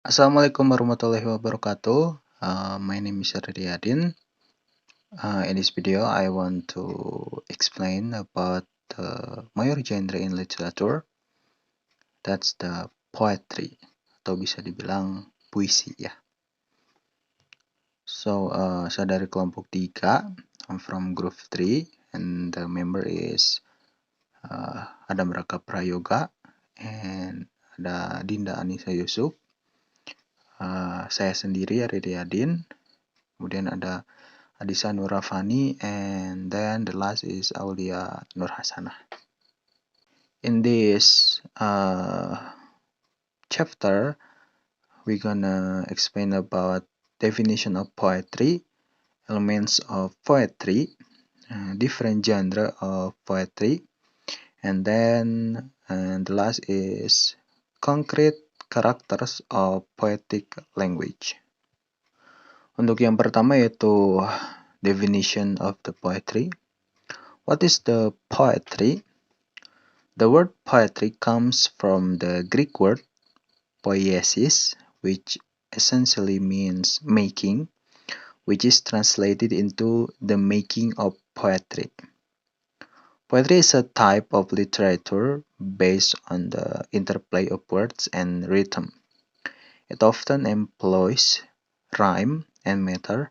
Assalamualaikum warahmatullahi wabarakatuh. My name is Riyadin. In this video, I want to explain about the major genre in literature. That's the poetry, atau bisa dibilang puisi ya. So, saya dari kelompok 3. I'm from group 3, and the member is Adam Raka Prayoga, and ada Dinda Anissa Yusuf. Saya sendiri Riyadin. Kemudian ada Adisa Nurafani, and then the last is Aulia Nur Hasanah. In this chapter, we're gonna explain about definition of poetry, elements of poetry, different genre of poetry, and then the last is concrete characters of poetic language. Untuk yang pertama yaitu definition of the poetry. What is the poetry? The word poetry comes from the Greek word poiesis, which essentially means making, which is translated into the making of poetry. Poetry is a type of literature based on the interplay of words and rhythm. It often employs rhyme and meter,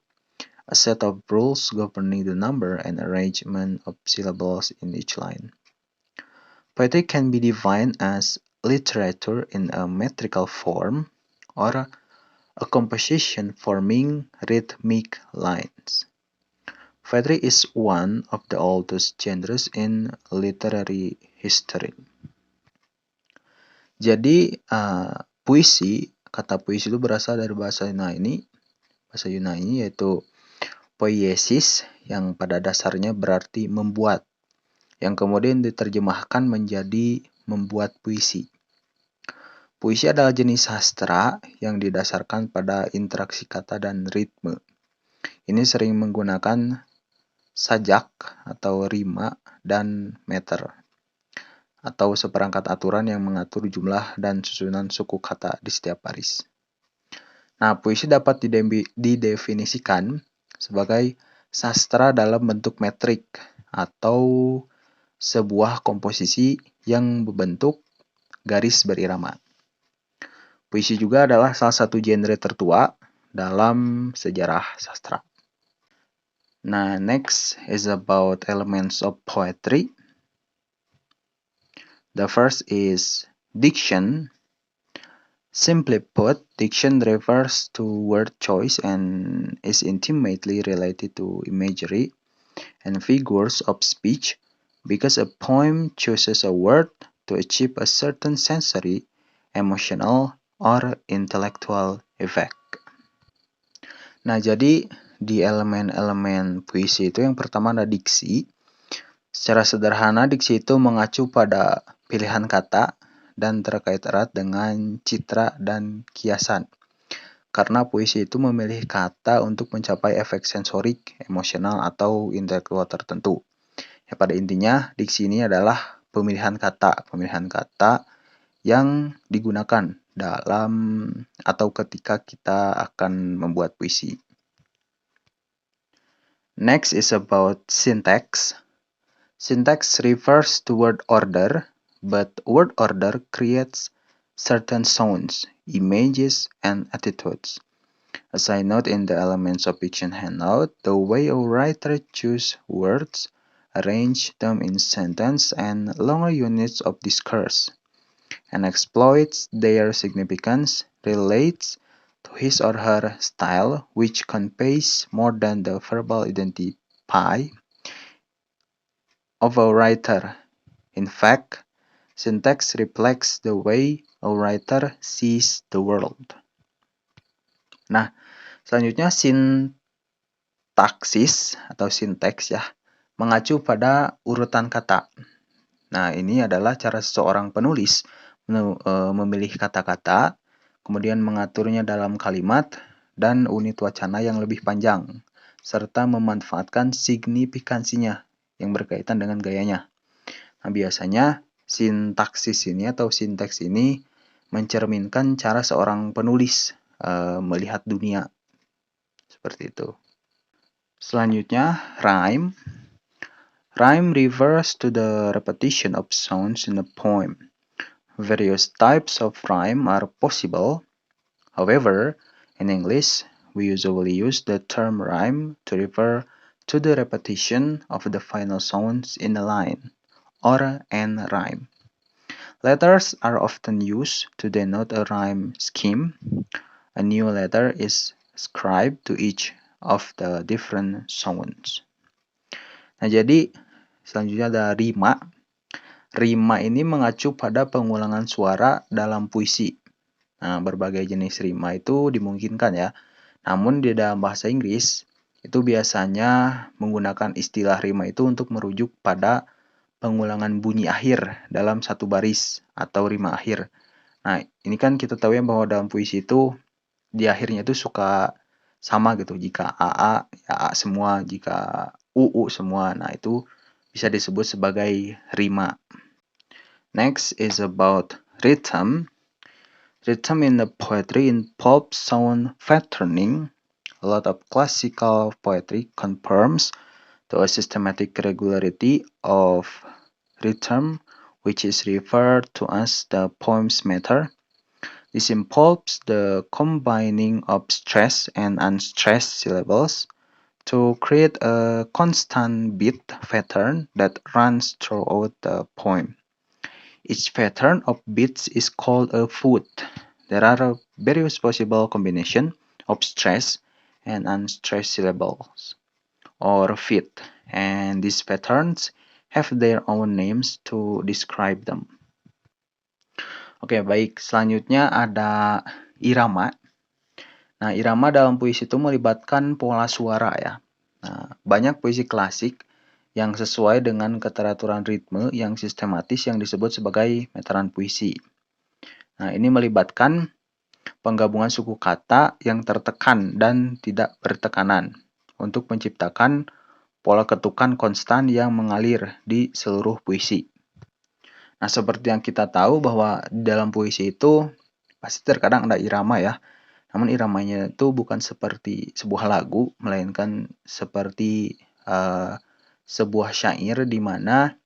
a set of rules governing the number and arrangement of syllables in each line. Poetry can be defined as literature in a metrical form or a composition forming rhythmic lines. Poetry is one of the oldest genres in literary history. Jadi, puisi, kata puisi itu berasal dari bahasa Yunani yaitu poiesis, yang pada dasarnya berarti membuat, yang kemudian diterjemahkan menjadi membuat puisi. Puisi adalah jenis sastra yang didasarkan pada interaksi kata dan ritme. Ini sering menggunakan sajak atau rima dan meter, atau seperangkat aturan yang mengatur jumlah dan susunan suku kata di setiap baris. Nah, puisi dapat didefinisikan sebagai sastra dalam bentuk metrik atau sebuah komposisi yang berbentuk garis berirama. Puisi juga adalah salah satu genre tertua dalam sejarah sastra. Nah, next is about elements of poetry. The first is diction. Simply put, diction refers to word choice and is intimately related to imagery and figures of speech because a poem chooses a word to achieve a certain sensory, emotional, or intellectual effect. Nah, jadi di elemen-elemen puisi itu yang pertama ada diksi. Secara sederhana, diksi itu mengacu pada pilihan kata dan terkait erat dengan citra dan kiasan. Karena puisi itu memilih kata untuk mencapai efek sensorik, emosional, atau intelektual tertentu. Ya, pada intinya, diksi ini adalah pemilihan kata yang digunakan dalam atau ketika kita akan membuat puisi. Next is about syntax. Syntax refers to word order, but word order creates certain sounds, images, and attitudes. As I note in the elements of fiction handout, the way a writer chooses words, arrange them in sentence and longer units of discourse, and exploits their significance relates to his or her style, which conveys more than the verbal identity of a writer. In fact, syntax reflects the way a writer sees the world. Nah, selanjutnya sintaksis atau sinteks ya, mengacu pada urutan kata. Nah, ini adalah cara seseorang penulis memilih kata-kata, kemudian mengaturnya dalam kalimat dan unit wacana yang lebih panjang, serta memanfaatkan signifikansinya yang berkaitan dengan gayanya. Nah, biasanya sintaksis ini atau sinteks ini mencerminkan cara seorang penulis melihat dunia. Seperti itu. Selanjutnya, rhyme. Rhyme refers to the repetition of sounds in a poem. Various types of rhyme are possible. However, in English, we usually use the term rhyme to refer to the repetition of the final sounds in a line, or an rhyme. Letters are often used to denote a rhyme scheme. A new letter is ascribed to each of the different sounds. Nah, jadi selanjutnya ada rima. Rima ini mengacu pada pengulangan suara dalam puisi. Nah, berbagai jenis rima itu dimungkinkan ya. Namun di dalam bahasa Inggris, itu biasanya menggunakan istilah rima itu untuk merujuk pada pengulangan bunyi akhir dalam satu baris atau rima akhir. Nah, ini kan kita tahu ya bahwa dalam puisi itu di akhirnya itu suka sama gitu. Jika AA, ya A semua. Jika UU semua. Nah, itu bisa disebut sebagai rima. Next is about rhythm. Rhythm in the poetry involves sound patterning. A lot of classical poetry confirms to a systematic regularity of rhythm, which is referred to as the poem's meter. This involves the combining of stressed and unstressed syllables to create a constant beat pattern that runs throughout the poem. Each pattern of beats is called a foot. There are various possible combinations of stressed and unstressed syllables, or feet, and these patterns have their own names to describe them. Oke, baik. Selanjutnya ada irama. Nah, irama dalam puisi itu melibatkan pola suara ya. Nah, banyak puisi klasik yang sesuai dengan keteraturan ritme yang sistematis yang disebut sebagai meteran puisi. Nah, ini melibatkan penggabungan suku kata yang tertekan dan tidak bertekanan untuk menciptakan pola ketukan konstan yang mengalir di seluruh puisi. Nah, seperti yang kita tahu bahwa di dalam puisi itu pasti terkadang ada irama ya. Namun iramanya itu bukan seperti sebuah lagu, melainkan seperti sebuah syair di mana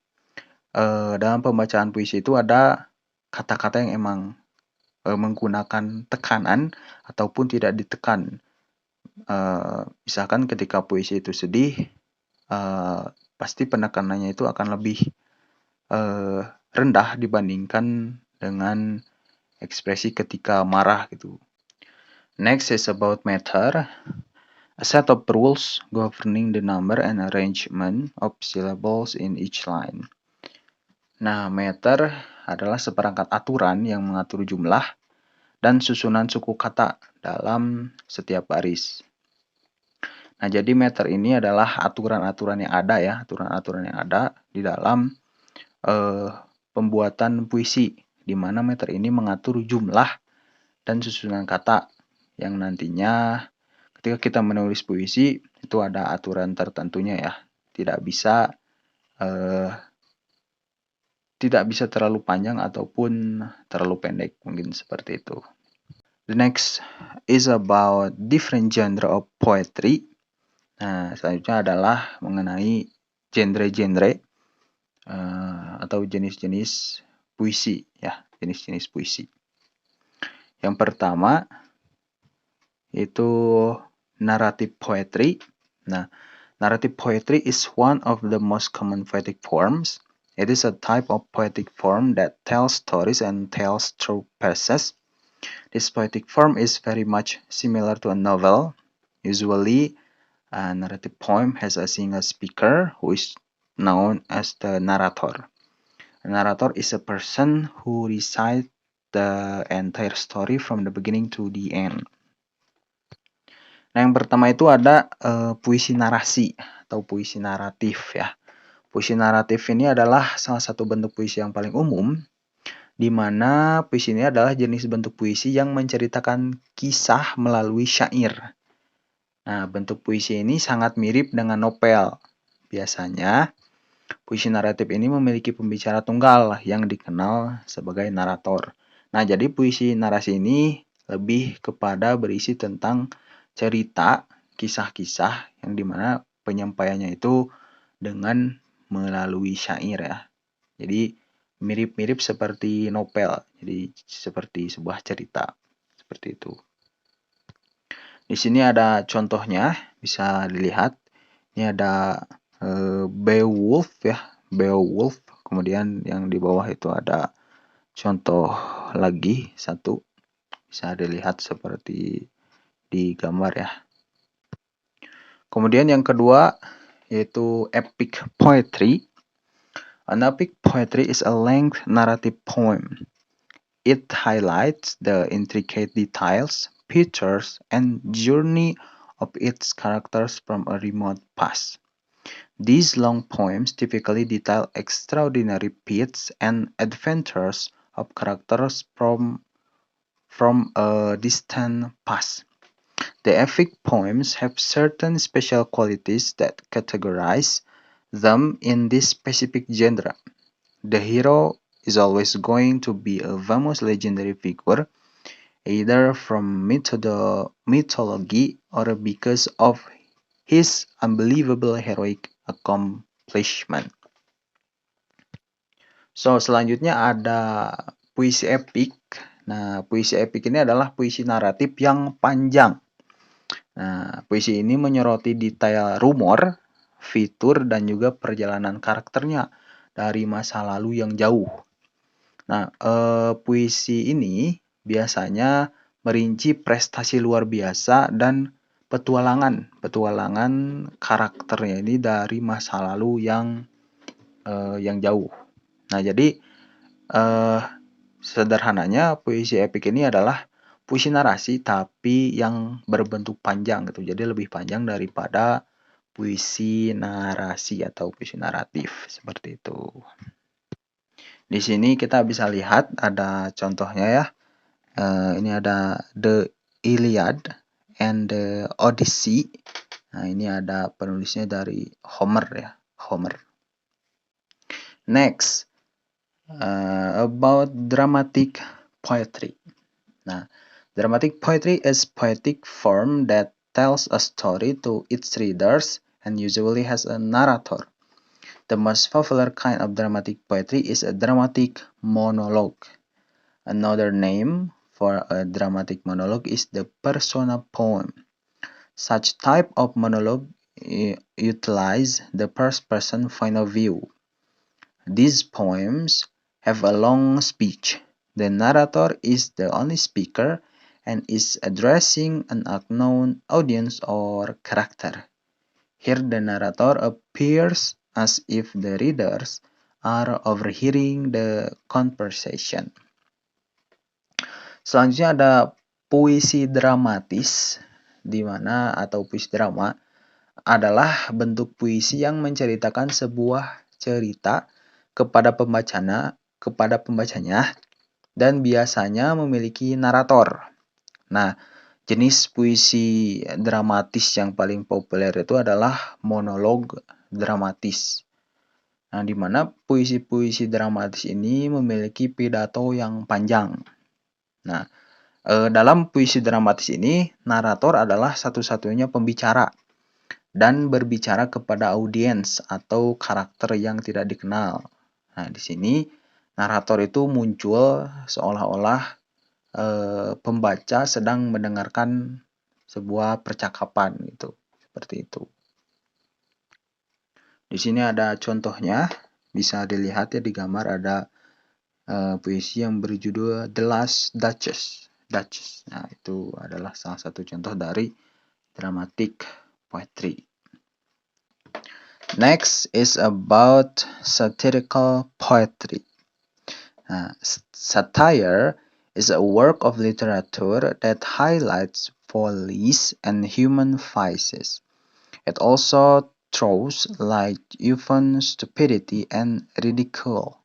dalam pembacaan puisi itu ada kata-kata yang emang menggunakan tekanan ataupun tidak ditekan. Misalkan ketika puisi itu sedih, pasti penekanannya itu akan lebih rendah dibandingkan dengan ekspresi ketika marah gitu. Next is about meter. A set of rules governing the number and arrangement of syllables in each line. Nah, meter adalah seperangkat aturan yang mengatur jumlah dan susunan suku kata dalam setiap baris. Nah, jadi meter ini adalah aturan-aturan yang ada ya, aturan-aturan yang ada di dalam pembuatan puisi, di mana meter ini mengatur jumlah dan susunan kata yang nantinya ketika kita menulis puisi itu ada aturan tertentunya ya, tidak bisa terlalu panjang ataupun terlalu pendek, mungkin seperti itu. The next is about different genre of poetry. Nah, selanjutnya adalah mengenai genre-genre atau jenis-jenis puisi ya, jenis-jenis puisi. Yang pertama itu narrative poetry. Nah, narrative poetry is one of the most common poetic forms. It is a type of poetic form that tells stories and tells through passages. This poetic form is very much similar to a novel. Usually, a narrative poem has a single speaker who is known as the narrator. A narrator is a person who recites the entire story from the beginning to the end. Nah, yang pertama itu ada puisi narasi atau puisi naratif ya. Puisi naratif ini adalah salah satu bentuk puisi yang paling umum, di mana puisi ini adalah jenis bentuk puisi yang menceritakan kisah melalui syair. Nah, bentuk puisi ini sangat mirip dengan novel. Biasanya, puisi naratif ini memiliki pembicara tunggal yang dikenal sebagai narator. Nah, jadi puisi narasi ini lebih kepada berisi tentang cerita, kisah-kisah yang dimana penyampaiannya itu dengan melalui syair ya. Jadi mirip-mirip seperti novel, jadi seperti sebuah cerita, seperti itu. Di sini ada contohnya, bisa dilihat. Ini ada Beowulf ya, Beowulf. Kemudian yang di bawah itu ada contoh lagi satu, bisa dilihat seperti di gambar ya. Kemudian yang kedua yaitu epic poetry. An epic poetry is a length narrative poem. It highlights the intricate details, features, and journey of its characters from a remote past. These long poems typically detail extraordinary feats and adventures of characters from a distant past. The epic poems have certain special qualities that categorize them in this specific genre. The hero is always going to be a famous legendary figure, either from mythology or because of his unbelievable heroic accomplishment. So, selanjutnya ada puisi epik. Nah, puisi epik ini adalah puisi naratif yang panjang. Nah, puisi ini menyoroti detail rumor, fitur, dan juga perjalanan karakternya dari masa lalu yang jauh. Nah, puisi ini biasanya merinci prestasi luar biasa dan petualangan karakternya ini dari masa lalu yang jauh. Nah, jadi sederhananya puisi epik ini adalah puisi narasi tapi yang berbentuk panjang gitu. Jadi lebih panjang daripada puisi narasi atau puisi naratif seperti itu. Di sini kita bisa lihat ada contohnya ya. Ini ada The Iliad and the Odyssey. Nah, ini ada penulisnya dari Homer ya, Homer. Next, about dramatic poetry. Nah, dramatic poetry is poetic form that tells a story to its readers and usually has a narrator. The most popular kind of dramatic poetry is a dramatic monologue. Another name for a dramatic monologue is the persona poem. Such type of monologue utilize the first-person point of view. These poems have a long speech. The narrator is the only speaker and is addressing an unknown audience or character. Here the narrator appears as if the readers are overhearing the conversation. Selanjutnya ada puisi dramatis, di mana atau puisi drama adalah bentuk puisi yang menceritakan sebuah cerita kepada pembacanya dan biasanya memiliki narator. Nah, jenis puisi dramatis yang paling populer itu adalah monolog dramatis. Nah, di mana puisi-puisi dramatis ini memiliki pidato yang panjang. Nah, dalam puisi dramatis ini, narator adalah satu-satunya pembicara dan berbicara kepada audiens atau karakter yang tidak dikenal. Nah, di sini narator itu muncul seolah-olah pembaca sedang mendengarkan sebuah percakapan gitu, seperti itu. Di sini ada contohnya, bisa dilihat ya di gambar ada puisi yang berjudul The Last Duchess. Nah, itu adalah salah satu contoh dari dramatic poetry. Next is about satirical poetry. Satire is a work of literature that highlights follies and human vices. It also throws light upon stupidity and ridicule.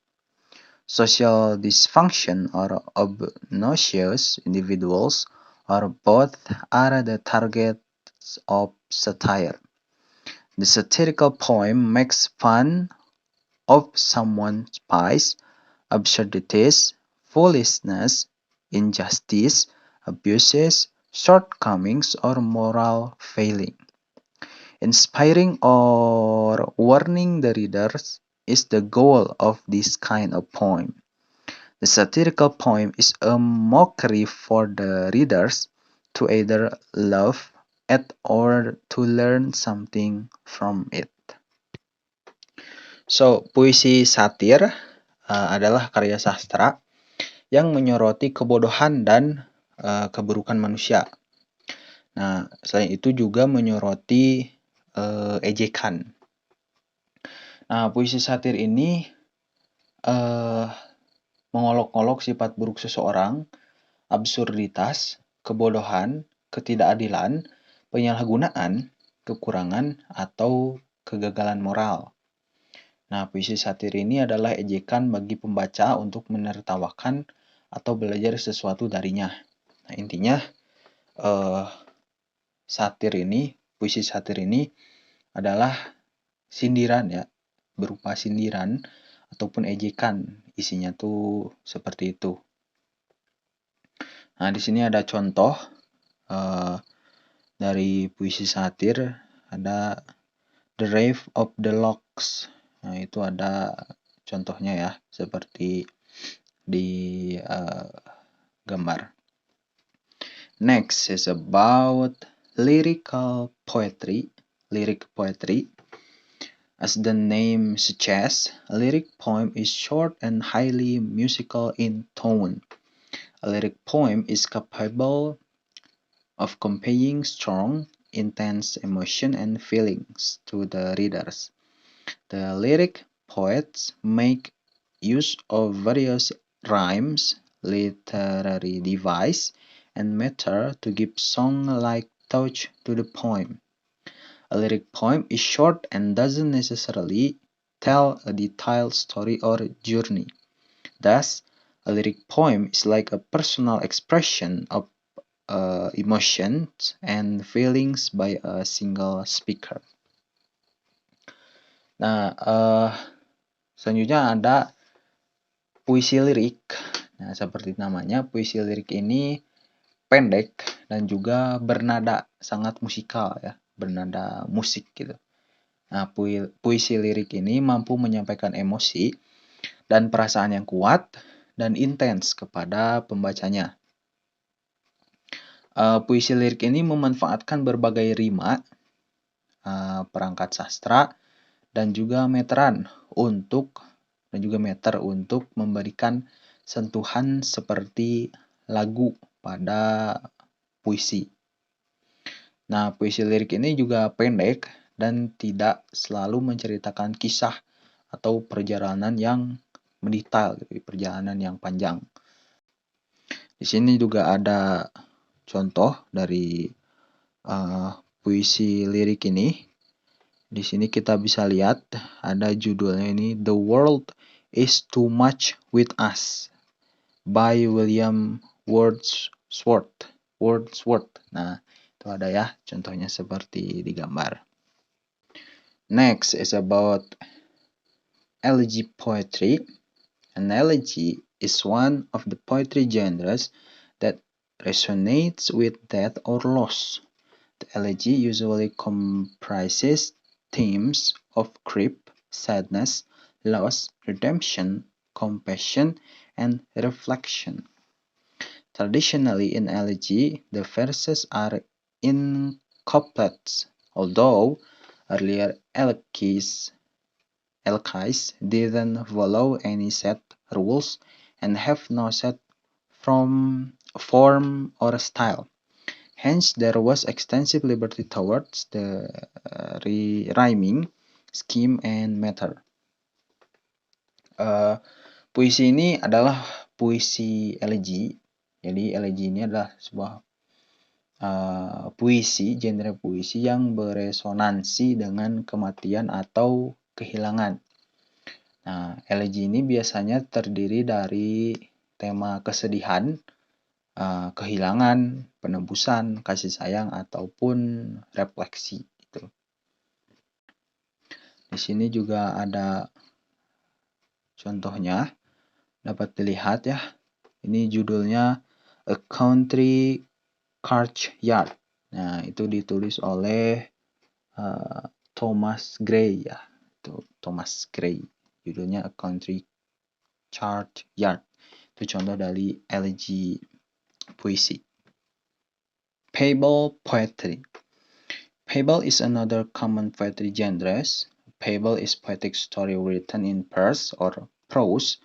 Social dysfunction or obnoxious individuals or both are the targets of satire. The satirical poem makes fun of someone's vice, absurdities, foolishness, injustice, abuses, shortcomings, or moral failing. Inspiring or warning the readers is the goal of this kind of poem. The satirical poem is a mockery for the readers to either laugh at or to learn something from it. So, puisi satir adalah karya sastra yang menyoroti kebodohan dan keburukan manusia. Nah, selain itu juga menyoroti ejekan. Nah, puisi satir ini mengolok-olok sifat buruk seseorang, absurditas, kebodohan, ketidakadilan, penyalahgunaan, kekurangan, atau kegagalan moral. Nah, puisi satir ini adalah ejekan bagi pembaca untuk menertawakan atau belajar sesuatu darinya. Nah, intinya puisi satir ini adalah sindiran ya, berupa sindiran ataupun ejekan. Isinya tuh seperti itu. Nah, di sini ada contoh dari puisi satir, ada The Rave of the Locks. Nah, itu ada contohnya ya, seperti di gambar. Next is about lyrical poetry. Lyric poetry. As the name suggests, a lyric poem is short and highly musical in tone. A lyric poem is capable of conveying strong, intense emotion and feelings to the readers. The lyric poets make use of various rhymes, literary device, and matter to give song-like touch to the poem. A lyric poem is short and doesn't necessarily tell a detailed story or journey. Thus, a lyric poem is like a personal expression of emotions and feelings by a single speaker. Nah, selanjutnya ada puisi lirik. Nah, seperti namanya, puisi lirik ini pendek dan juga bernada sangat musikal ya, bernada musik gitu. Nah, puisi lirik ini mampu menyampaikan emosi dan perasaan yang kuat dan intens kepada pembacanya. Puisi lirik ini memanfaatkan berbagai rima, perangkat sastra, dan juga meter untuk memberikan sentuhan seperti lagu pada puisi. Nah, puisi lirik ini juga pendek dan tidak selalu menceritakan kisah atau perjalanan yang mendetail, perjalanan yang panjang. Di sini juga ada contoh dari puisi lirik ini. Di sini kita bisa lihat ada judulnya ini The World is Too Much with Us by William Wordsworth. Nah, itu ada ya contohnya seperti di gambar. Next is about elegy poetry. An elegy is one of the poetry genres that resonates with death or loss. The elegy usually comprises themes of grief, sadness, loss, redemption, compassion, and reflection. Traditionally in elegy, the verses are in couplets, although earlier elegies didn't follow any set rules and have no set form or style. Hence, there was extensive liberty towards the rhyming scheme and matter. Puisi ini adalah puisi elegi. Jadi elegi ini adalah sebuah genre puisi yang beresonansi dengan kematian atau kehilangan. Nah, elegi ini biasanya terdiri dari tema kesedihan, kehilangan, penebusan, kasih sayang, ataupun refleksi. Gitu. Di sini juga ada contohnya, dapat dilihat ya. Ini judulnya A Country Churchyard. Nah, itu ditulis oleh Thomas Gray ya. Itu Thomas Gray. Judulnya A Country Churchyard. Itu contoh dari elegy puisi. Fable poetry. Fable is another common poetry genre. Fable is poetic story written in verse or prose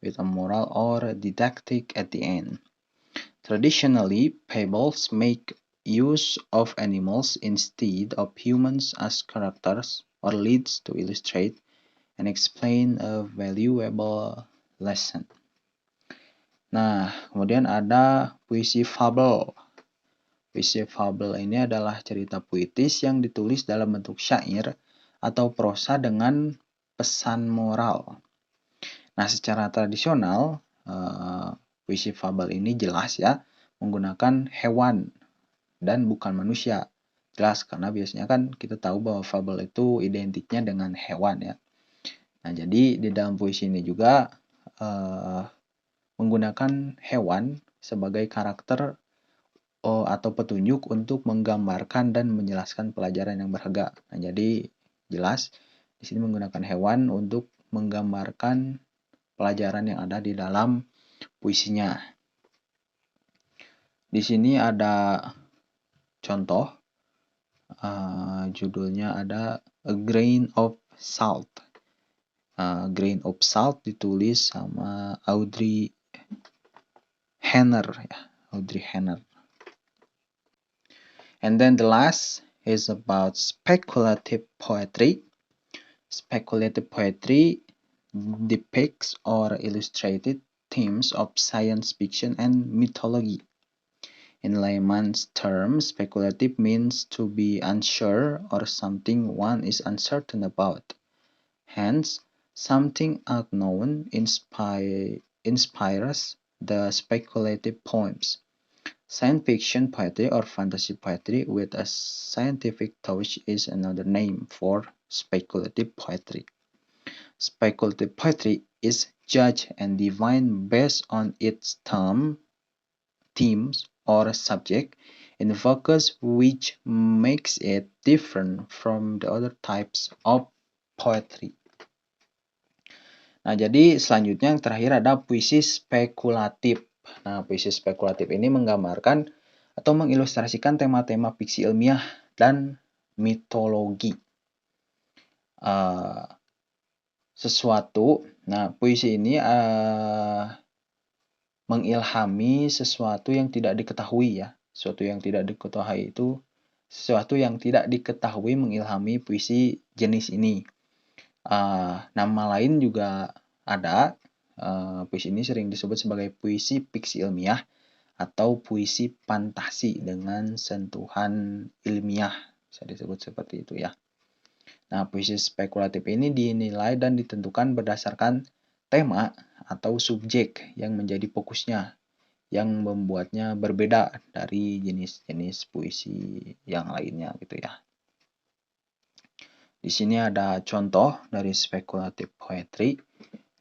with a moral or didactic at the end. Traditionally, fables make use of animals instead of humans as characters or leads to illustrate and explain a valuable lesson. Nah, kemudian ada puisi fabel. Puisi fabel ini adalah cerita puitis yang ditulis dalam bentuk syair atau prosa dengan pesan moral. Nah, secara tradisional, puisi fabel ini jelas ya, menggunakan hewan dan bukan manusia. Jelas, karena biasanya kan kita tahu bahwa fabel itu identiknya dengan hewan ya. Nah, jadi di dalam puisi ini juga menggunakan hewan sebagai karakter atau petunjuk untuk menggambarkan dan menjelaskan pelajaran yang berharga. Nah, jadi jelas di sini menggunakan hewan untuk menggambarkan pelajaran yang ada di dalam puisinya. Di sini ada contoh, judulnya ada A Grain of Salt. Grain of Salt ditulis sama Audrey Henner ya, Audrey Henner. And then the last is about speculative poetry. Speculative poetry depicts or illustrated themes of science fiction and mythology. In layman's terms, speculative means to be unsure or something one is uncertain about. Hence, something unknown inspires the speculative poems. Science fiction poetry or fantasy poetry with a scientific touch is another name for speculative poetry. Speculative poetry is judged and defined based on its themes or subject in focus, which makes it different from the other types of poetry. Nah, jadi selanjutnya yang terakhir ada puisi spekulatif. Nah, puisi spekulatif ini menggambarkan atau mengilustrasikan tema-tema fiksi ilmiah dan mitologi. Puisi ini mengilhami sesuatu yang tidak diketahui ya. Sesuatu yang tidak diketahui mengilhami puisi jenis ini. Nama lain juga ada. Puisi ini sering disebut sebagai puisi fiksi ilmiah atau puisi fantasi dengan sentuhan ilmiah, bisa disebut seperti itu ya. Nah, puisi spekulatif ini dinilai dan ditentukan berdasarkan tema atau subjek yang menjadi fokusnya, yang membuatnya berbeda dari jenis-jenis puisi yang lainnya gitu ya. Di sini ada contoh dari speculative poetry.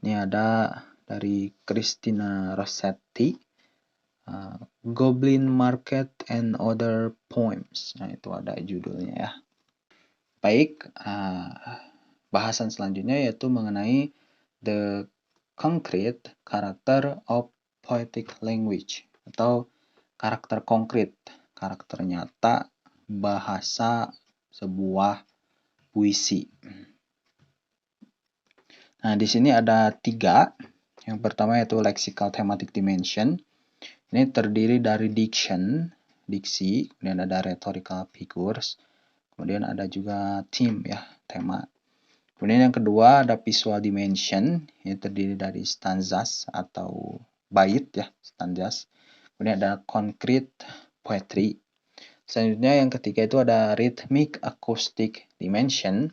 Ini ada dari Christina Rossetti, Goblin Market and Other Poems. Nah, itu ada judulnya ya. Baik, bahasan selanjutnya yaitu mengenai the concrete character of poetic language atau karakter konkret, karakter nyata bahasa sebuah puisi. Nah, di sini ada 3. Yang pertama yaitu lexical thematic dimension. Ini terdiri dari diction, diksi, kemudian ada rhetorical figures, kemudian ada juga theme ya, tema. Kemudian yang kedua ada visual dimension, ini terdiri dari stanzas atau bait ya, stanzas. Kemudian ada concrete poetry. Selanjutnya yang ketiga itu ada rhythmic acoustic dimension.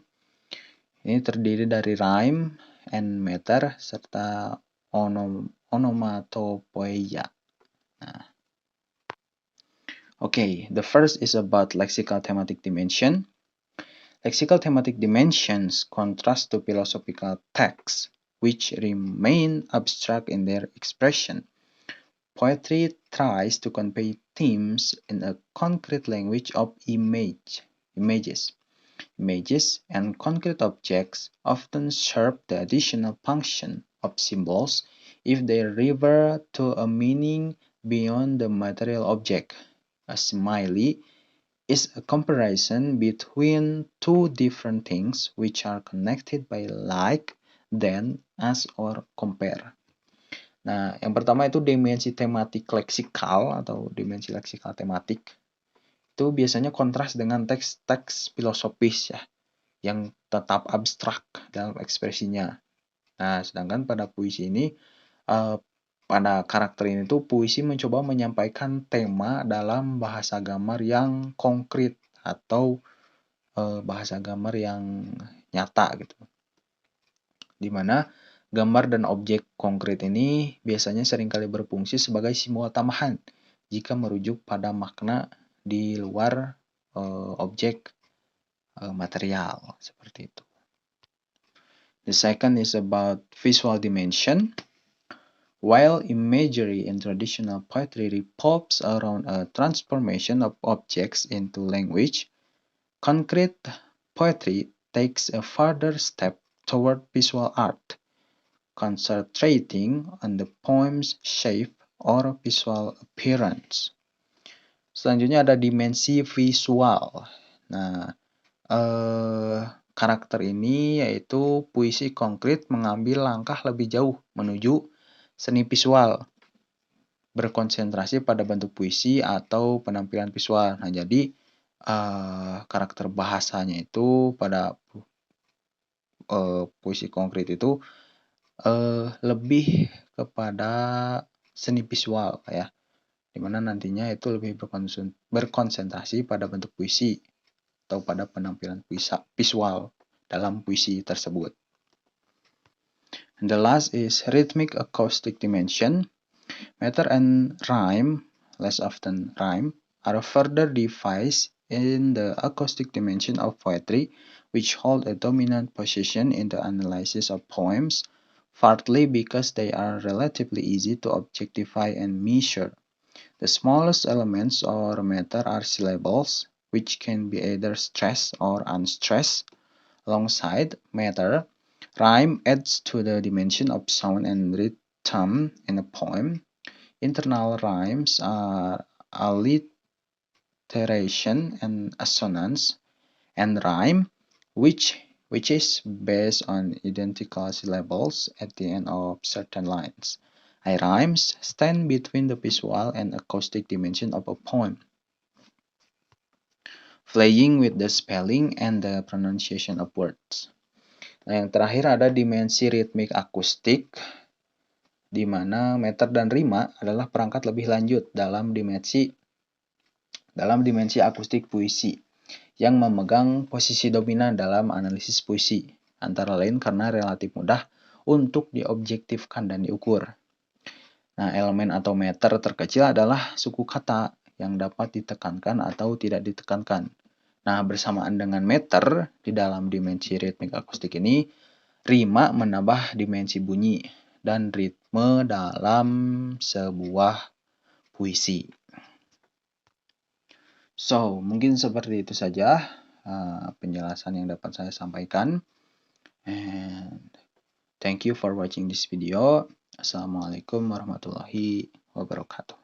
Ini terdiri dari rhyme and meter serta onomatopoeia. Okay, the first is about lexical thematic dimension. Lexical thematic dimensions contrast to philosophical texts, which remain abstract in their expression. Poetry tries to convey themes in a concrete language of images. Images and concrete objects often serve the additional function of symbols if they revert to a meaning beyond the material object. A simile is a comparison between two different things which are connected by like, then, as, or compare. Nah, yang pertama itu dimensi tematik leksikal atau dimensi leksikal tematik. Itu biasanya kontras dengan teks-teks filosofis ya, yang tetap abstrak dalam ekspresinya. Nah, sedangkan pada puisi ini, pada karakter ini tuh puisi mencoba menyampaikan tema dalam bahasa gambar yang konkret atau bahasa gambar yang nyata gitu. Dimana gambar dan objek konkret ini biasanya seringkali berfungsi sebagai simbol tambahan jika merujuk pada makna di luar objek material seperti itu. The second is about visual dimension. While imagery in traditional poetry revolves around a transformation of objects into language, concrete poetry takes a further step toward visual art, concentrating on the poem's shape or visual appearance. Selanjutnya ada dimensi visual. Nah, karakter ini yaitu puisi konkret mengambil langkah lebih jauh menuju seni visual, berkonsentrasi pada bentuk puisi atau penampilan visual. Nah, jadi karakter bahasanya itu pada puisi konkret itu lebih kepada seni visual ya, dimana nantinya itu lebih berkonsentrasi pada bentuk puisi atau pada penampilan visual dalam puisi tersebut. And the last is rhythmic acoustic dimension. Meter and rhyme, less often rhyme, are further devised in the acoustic dimension of poetry, which hold a dominant position in the analysis of poems, partly because they are relatively easy to objectify and measure. The smallest elements or matter are syllables, which can be either stressed or unstressed. Alongside matter, rhyme adds to the dimension of sound and rhythm in a poem. Internal rhymes are alliteration and assonance, and rhyme, which is based on identical syllables at the end of certain lines. Rhymes stand between the visual and acoustic dimension of a poem, playing with the spelling and the pronunciation of words. Nah, yang terakhir ada dimensi ritmik akustik, di mana meter dan rima adalah perangkat lebih lanjut dalam dimensi akustik puisi yang memegang posisi dominan dalam analisis puisi, antara lain karena relatif mudah untuk diobjektifkan dan diukur. Nah, elemen atau meter terkecil adalah suku kata yang dapat ditekankan atau tidak ditekankan. Nah, bersamaan dengan meter di dalam dimensi ritmik akustik ini, rima menambah dimensi bunyi dan ritme dalam sebuah puisi. So, mungkin seperti itu saja penjelasan yang dapat saya sampaikan. And thank you for watching this video. Assalamualaikum warahmatullahi wabarakatuh.